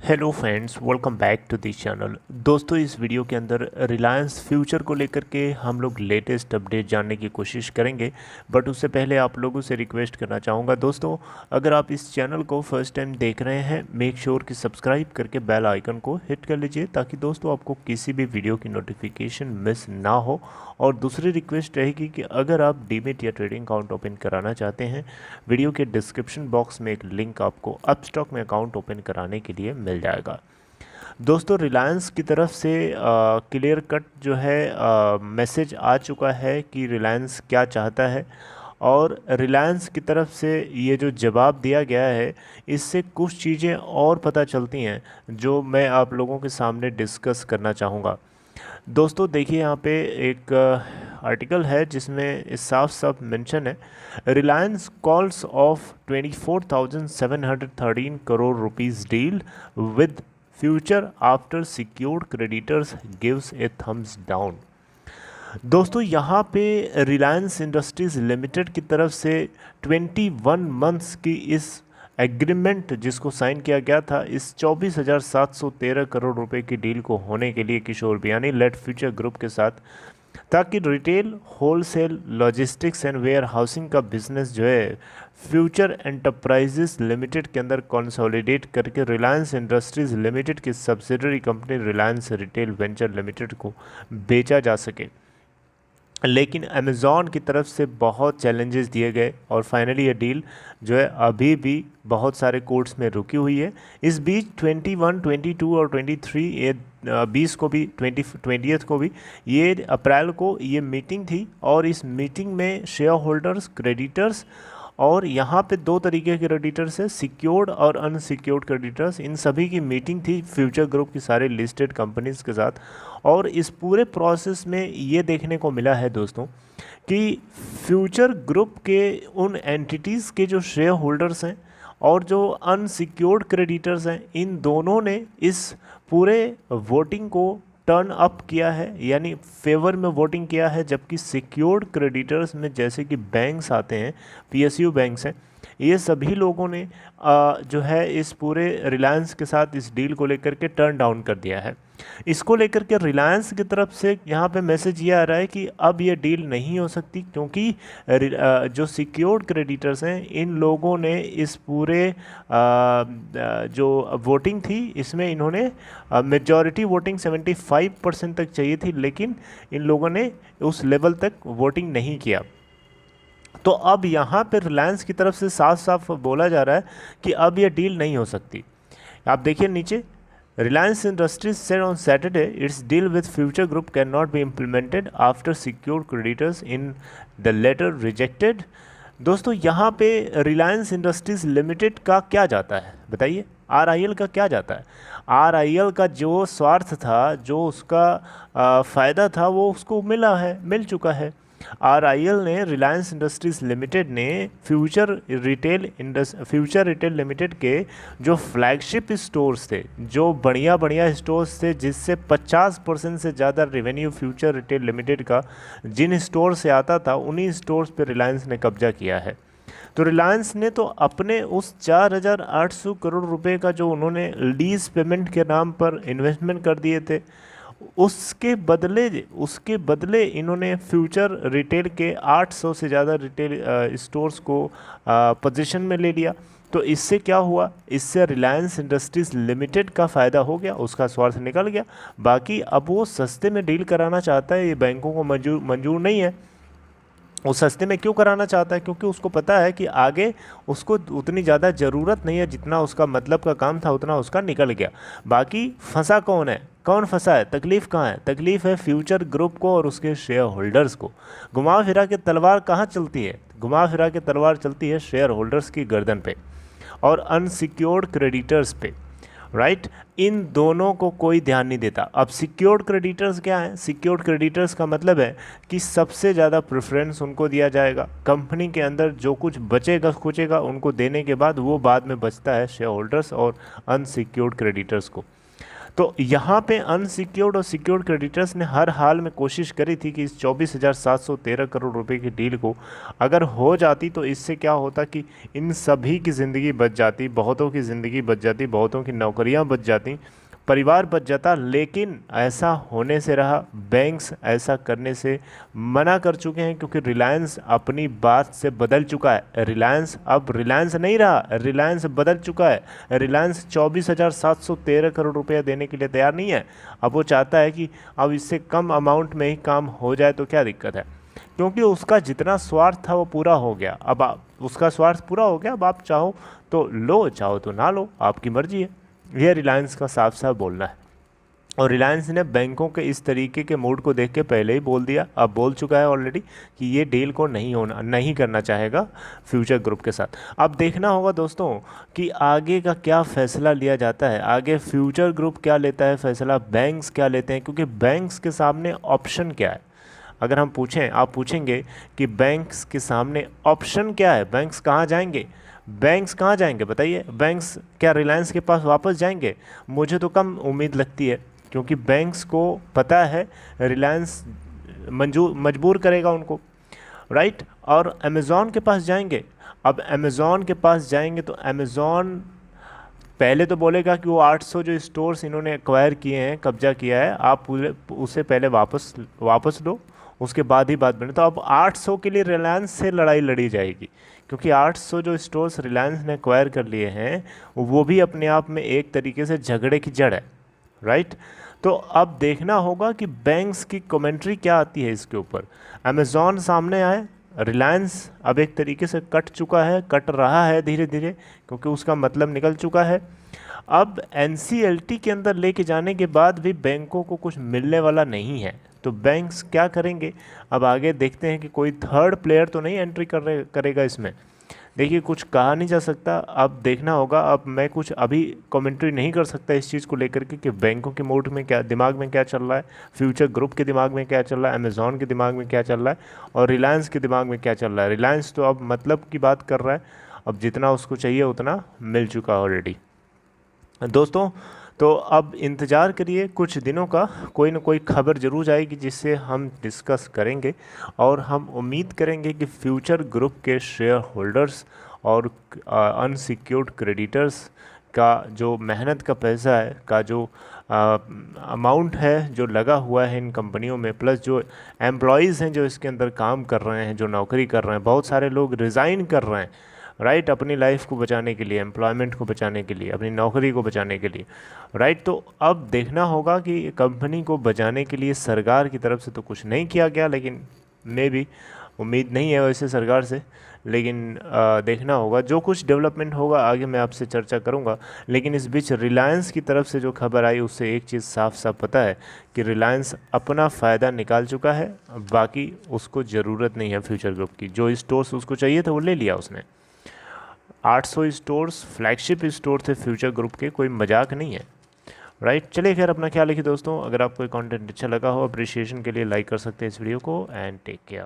Hello friends, welcome back to this channel. दोस्तों, इस video के अंदर रिलायंस फ्यूचर को लेकर के हम लोग लेटेस्ट अपडेट जानने की कोशिश करेंगे। बट उससे पहले आप लोगों से रिक्वेस्ट करना चाहूँगा दोस्तों, अगर आप इस चैनल को फर्स्ट टाइम देख रहे हैं, मेक श्योर कि सब्सक्राइब करके बेल आइकन को हिट कर लीजिए ताकि दोस्तों आपको किसी भी वीडियो की नोटिफिकेशन मिस ना हो। और दूसरी रिक्वेस्ट रहेगी कि अगर आप डीमेट या ट्रेडिंग अकाउंट ओपन कराना चाहते हैं, वीडियो के डिस्क्रिप्शन बॉक्स में एक लिंक आपको अपस्टॉक में अकाउंट ओपन कराने के लिए मिल जाएगा। दोस्तों, रिलायंस की तरफ से क्लियर कट जो है मैसेज आ चुका है कि रिलायंस क्या चाहता है, और रिलायंस की तरफ से ये जो जवाब दिया गया है, इससे कुछ चीज़ें और पता चलती हैं जो मैं आप लोगों के सामने डिस्कस करना चाहूँगा। दोस्तों देखिए, यहाँ पे एक आर्टिकल है जिसमें साफ साफ मेंशन है, Reliance calls of 24,713 crore rupees deal with future after secured creditors gives A thumbs down. दोस्तों, यहाँ पे रिलायंस इंडस्ट्रीज़ लिमिटेड की तरफ से 21 मंथ्स की इस एग्रीमेंट जिसको साइन किया गया था, इस 24,713 करोड़ रुपए की डील को होने के लिए Kishore Biyani led Future Group के साथ, ताकि retail, wholesale, logistics and warehousing का बिजनेस जो है फ्यूचर एंटरप्राइजेस लिमिटेड के अंदर कंसोलिडेट करके रिलायंस इंडस्ट्रीज़ लिमिटेड की subsidiary company Reliance Retail Venture Limited को बेचा जा सके। लेकिन अमेज़ॉन की तरफ से बहुत चैलेंजेस दिए गए और फाइनली ये डील जो है अभी भी बहुत सारे कोर्ट्स में रुकी हुई है। इस बीच 21, 22 और 23 ये 20 को भी 20th को भी ये अप्रैल को ये मीटिंग थी, और इस मीटिंग में शेयर होल्डर्स, क्रेडिटर्स, और यहाँ पे दो तरीके के क्रेडिटर्स है, सिक्योर्ड और अनसिक्योर्ड क्रेडिटर्स, इन सभी की मीटिंग थी फ्यूचर ग्रुप की सारे लिस्टेड कंपनीज के साथ। और इस पूरे प्रोसेस में ये देखने को मिला है दोस्तों कि फ्यूचर ग्रुप के उन एंटिटीज़ के जो शेयर होल्डर्स हैं और जो अनसिक्योर्ड क्रेडिटर्स हैं, इन दोनों ने इस पूरे वोटिंग को टर्न अप किया है, यानी फेवर में वोटिंग किया है। जबकि सिक्योर्ड क्रेडिटर्स में जैसे कि बैंक्स आते हैं, पीएसयू बैंक्स हैं, ये सभी लोगों ने जो है इस पूरे रिलायंस के साथ इस डील को लेकर के टर्न डाउन कर दिया है। इसको लेकर के रिलायंस की तरफ से यहाँ पे मैसेज ये आ रहा है कि अब ये डील नहीं हो सकती, क्योंकि जो सिक्योर्ड क्रेडिटर्स हैं, इन लोगों ने इस पूरे जो वोटिंग थी इसमें इन्होंने मेजॉरिटी वोटिंग 75% तक चाहिए थी, लेकिन इन लोगों ने उस लेवल तक वोटिंग नहीं किया। तो अब यहाँ पर रिलायंस की तरफ से साफ साफ बोला जा रहा है कि अब ये डील नहीं हो सकती। आप देखिए नीचे, Reliance industries said on Saturday its deal with Future Group cannot be implemented after secured creditors in the letter rejected। दोस्तों, यहाँ पे रिलायंस इंडस्ट्रीज लिमिटेड का क्या जाता है बताइए, आरआईएल का क्या जाता है? आरआईएल का जो स्वार्थ था, जो उसका फ़ायदा था, वो उसको मिल चुका है। आरआईएल ने, रिलायंस इंडस्ट्रीज लिमिटेड ने फ्यूचर रिटेल लिमिटेड के जो फ्लैगशिप स्टोर्स थे, जो बढ़िया स्टोर्स थे, जिससे 50% से ज़्यादा रेवेन्यू फ्यूचर रिटेल लिमिटेड का जिन स्टोर से आता था, उन्हीं स्टोर्स पे रिलायंस ने कब्जा किया है। तो रिलायंस ने तो अपने उस 4,800 करोड़ रुपए का जो उन्होंने लीज पेमेंट के नाम पर इन्वेस्टमेंट कर दिए थे, उसके बदले इन्होंने फ्यूचर रिटेल के 800 से ज़्यादा रिटेल स्टोर्स को पोजीशन में ले लिया। तो इससे क्या हुआ? इससे रिलायंस इंडस्ट्रीज़ लिमिटेड का फ़ायदा हो गया, उसका स्वार्थ निकल गया। बाकी अब वो सस्ते में डील कराना चाहता है, ये बैंकों को मंजूर नहीं है। वो सस्ते में क्यों कराना चाहता है? क्योंकि उसको पता है कि आगे उसको उतनी ज़्यादा ज़रूरत नहीं है, जितना उसका मतलब का काम था उतना उसका निकल गया। बाकी फंसा कौन है? कौन फंसा है? तकलीफ़ कहाँ है? तकलीफ़ है फ्यूचर ग्रुप को और उसके शेयर होल्डर्स को। घुमा फिरा के तलवार कहाँ चलती है? घुमा फिरा के तलवार चलती है शेयर होल्डर्स की गर्दन पे और अनसिक्योर्ड क्रेडिटर्स पे, राइट। इन दोनों को कोई ध्यान नहीं देता। अब सिक्योर्ड क्रेडिटर्स क्या हैं? सिक्योर्ड क्रेडिटर्स का मतलब है कि सबसे ज़्यादा प्रेफरेंस उनको दिया जाएगा। कंपनी के अंदर जो कुछ बचेगा खुचेगा उनको देने के बाद वो बाद में बचता है शेयर होल्डर्स और अनसिक्योर्ड क्रेडिटर्स को। तो यहाँ पे अनसिक्योर्ड और सिक्योर्ड क्रेडिटर्स ने हर हाल में कोशिश करी थी कि इस 24,713 करोड़ रुपए की डील को अगर हो जाती तो इससे क्या होता कि इन सभी की ज़िंदगी बच जाती, बहुतों की ज़िंदगी बच जाती, बहुतों की नौकरियां बच जाती, परिवार बच जाता। लेकिन ऐसा होने से रहा, बैंक्स ऐसा करने से मना कर चुके हैं क्योंकि रिलायंस अपनी बात से बदल चुका है। रिलायंस अब रिलायंस नहीं रहा, रिलायंस बदल चुका है। रिलायंस 24,713 करोड़ रुपया देने के लिए तैयार नहीं है। अब वो चाहता है कि अब इससे कम अमाउंट में ही काम हो जाए तो क्या दिक्कत है, क्योंकि उसका जितना स्वार्थ था वो पूरा हो गया। अब उसका स्वार्थ पूरा हो गया, अब आप चाहो तो लो, चाहो तो ना लो, आपकी मर्जी है। यह रिलायंस का साफ साफ बोलना है। और रिलायंस ने बैंकों के इस तरीके के मूड को देख के पहले ही बोल दिया, अब बोल चुका है ऑलरेडी कि ये डील को नहीं करना चाहेगा फ्यूचर ग्रुप के साथ। अब देखना होगा दोस्तों कि आगे का क्या फ़ैसला लिया जाता है, आगे फ्यूचर ग्रुप क्या लेता है फ़ैसला, बैंक्स क्या लेते हैं, क्योंकि बैंक्स के सामने ऑप्शन क्या है। अगर हम पूछें, आप पूछेंगे कि बैंक्स के सामने ऑप्शन क्या है, बैंक्स कहाँ जाएंगे, बैंक्स कहाँ जाएंगे बताइए। बैंक्स क्या रिलायंस के पास वापस जाएंगे? मुझे तो कम उम्मीद लगती है, क्योंकि बैंक्स को पता है रिलायंस मजबूर करेगा उनको, राइट। और अमेज़ॉन के पास जाएंगे। अब अमेज़ॉन के पास जाएंगे तो अमेज़ॉन पहले तो बोलेगा कि वो 800 जो स्टोर्स इन्होंने एक्वायर किए हैं, कब्जा किया है, आप पूरे उसे पहले वापस लो, उसके बाद ही बात बने। तो अब 800 के लिए रिलायंस से लड़ाई लड़ी जाएगी, क्योंकि 800 जो स्टोर्स रिलायंस ने एक्वायर कर लिए हैं वो भी अपने आप में एक तरीके से झगड़े की जड़ है, राइट। तो अब देखना होगा कि बैंक्स की कमेंट्री क्या आती है इसके ऊपर। अमेज़ॉन सामने आए, रिलायंस अब एक तरीके से कट चुका है, कट रहा है धीरे धीरे, क्योंकि उसका मतलब निकल चुका है। अब एनसीएलटी के अंदर लेके जाने के बाद भी बैंकों को कुछ मिलने वाला नहीं है, तो बैंक्स क्या करेंगे अब आगे देखते हैं कि कोई थर्ड प्लेयर तो नहीं एंट्री करेगा इसमें। देखिए कुछ कहा नहीं जा सकता, अब देखना होगा। अब मैं कुछ अभी कमेंट्री नहीं कर सकता इस चीज़ को लेकर के कि बैंकों के मूड में क्या, दिमाग में क्या चल रहा है, फ्यूचर ग्रुप के दिमाग में क्या चल रहा है, अमेज़ॉन के दिमाग में क्या चल रहा है और रिलायंस के दिमाग में क्या चल रहा है। रिलायंस तो अब मतलब की बात कर रहा है, अब जितना उसको चाहिए उतना मिल चुका ऑलरेडी। दोस्तों तो अब इंतज़ार करिए कुछ दिनों का, कोई ना कोई खबर ज़रूर आएगी जिससे हम डिस्कस करेंगे, और हम उम्मीद करेंगे कि फ्यूचर ग्रुप के शेयर होल्डर्स और अनसिक्योर्ड क्रेडिटर्स का जो मेहनत का पैसा है, का जो अमाउंट है जो लगा हुआ है इन कंपनियों में, प्लस जो एम्प्लॉयज़ हैं जो इसके अंदर काम कर रहे हैं, जो नौकरी कर रहे हैं, बहुत सारे लोग रिज़ाइन कर रहे हैं, राइट, अपनी लाइफ को बचाने के लिए, एम्प्लॉयमेंट को बचाने के लिए, अपनी नौकरी को बचाने के लिए, राइट। तो अब देखना होगा कि कंपनी को बचाने के लिए सरकार की तरफ से तो कुछ नहीं किया गया, लेकिन मे भी उम्मीद नहीं है वैसे सरकार से, लेकिन देखना होगा। जो कुछ डेवलपमेंट होगा आगे मैं आपसे चर्चा करूंगा। लेकिन इस बीच रिलायंस की तरफ से जो खबर आई उससे एक चीज़ साफ साफ पता है कि रिलायंस अपना फ़ायदा निकाल चुका है, बाकी उसको ज़रूरत नहीं है फ्यूचर ग्रुप की। जो स्टोर्स उसको चाहिए था वो ले लिया उसने। 800 स्टोर्स फ्लैगशिप स्टोर थे फ्यूचर ग्रुप के, कोई मजाक नहीं है, राइट। चलिए खैर अपना ख्याल रखिए दोस्तों। अगर आपको कंटेंट अच्छा लगा हो, अप्रिशिएशन के लिए लाइक कर सकते हैं इस वीडियो को, एंड टेक केयर।